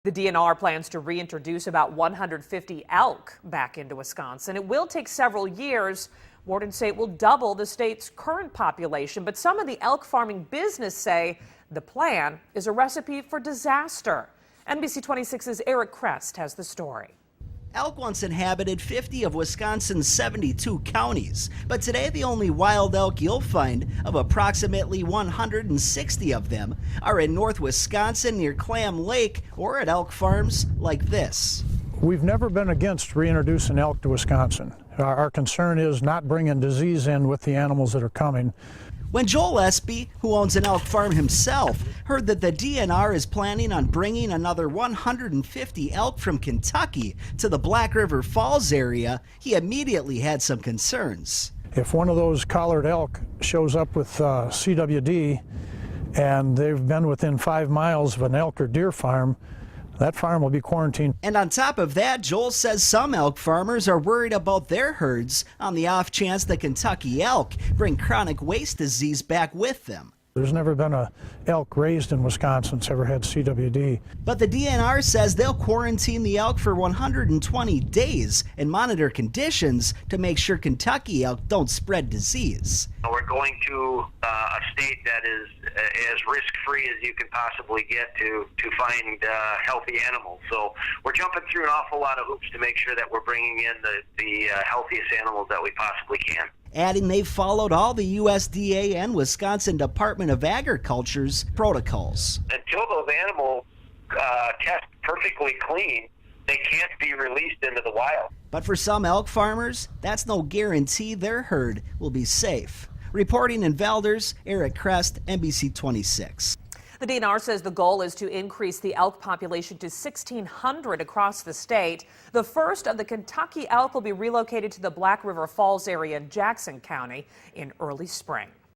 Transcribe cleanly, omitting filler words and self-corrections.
The DNR plans to reintroduce about 150 elk back into Wisconsin. It will take several years. Wardens say it will double the state's current population, but some of the elk farming business say the plan is a recipe for disaster. NBC 26's Eric Crest has the story. Elk once inhabited 50 of Wisconsin's 72 counties, but today the only wild elk you'll find, of approximately 160 of them, are in North Wisconsin near Clam Lake or at elk farms like this. We've never been against reintroducing elk to Wisconsin. Our concern is not bringing disease in with the animals that are coming. When Joel Espy, who owns an elk farm himself, heard that the DNR is planning on bringing another 150 elk from Kentucky to the Black River Falls area, he immediately had some concerns. If one of those collared elk shows up with CWD and they've been within 5 miles of an elk or deer farm, that farm will be quarantined. And on top of that, Joel says some elk farmers are worried about their herds on the off chance the Kentucky elk bring chronic waste disease back with them. There's never been a elk raised in Wisconsin that's ever had CWD. But the DNR says they'll quarantine the elk for 120 days and monitor conditions to make sure Kentucky elk don't spread disease. We're going to a state that is as risk-free as you can possibly get to find healthy animals. So we're jumping through an awful lot of hoops to make sure that we're bringing in the healthiest animals that we possibly can. Adding they've followed all the USDA and Wisconsin Department of Agriculture's protocols. Until those animals test perfectly clean, they can't be released into the wild. But for some elk farmers, that's no guarantee their herd will be safe. Reporting in Valders, Eric Crest, NBC 26. The DNR says the goal is to increase the elk population to 1,600 across the state. The first of the Kentucky elk will be relocated to the Black River Falls area in Jackson County in early spring.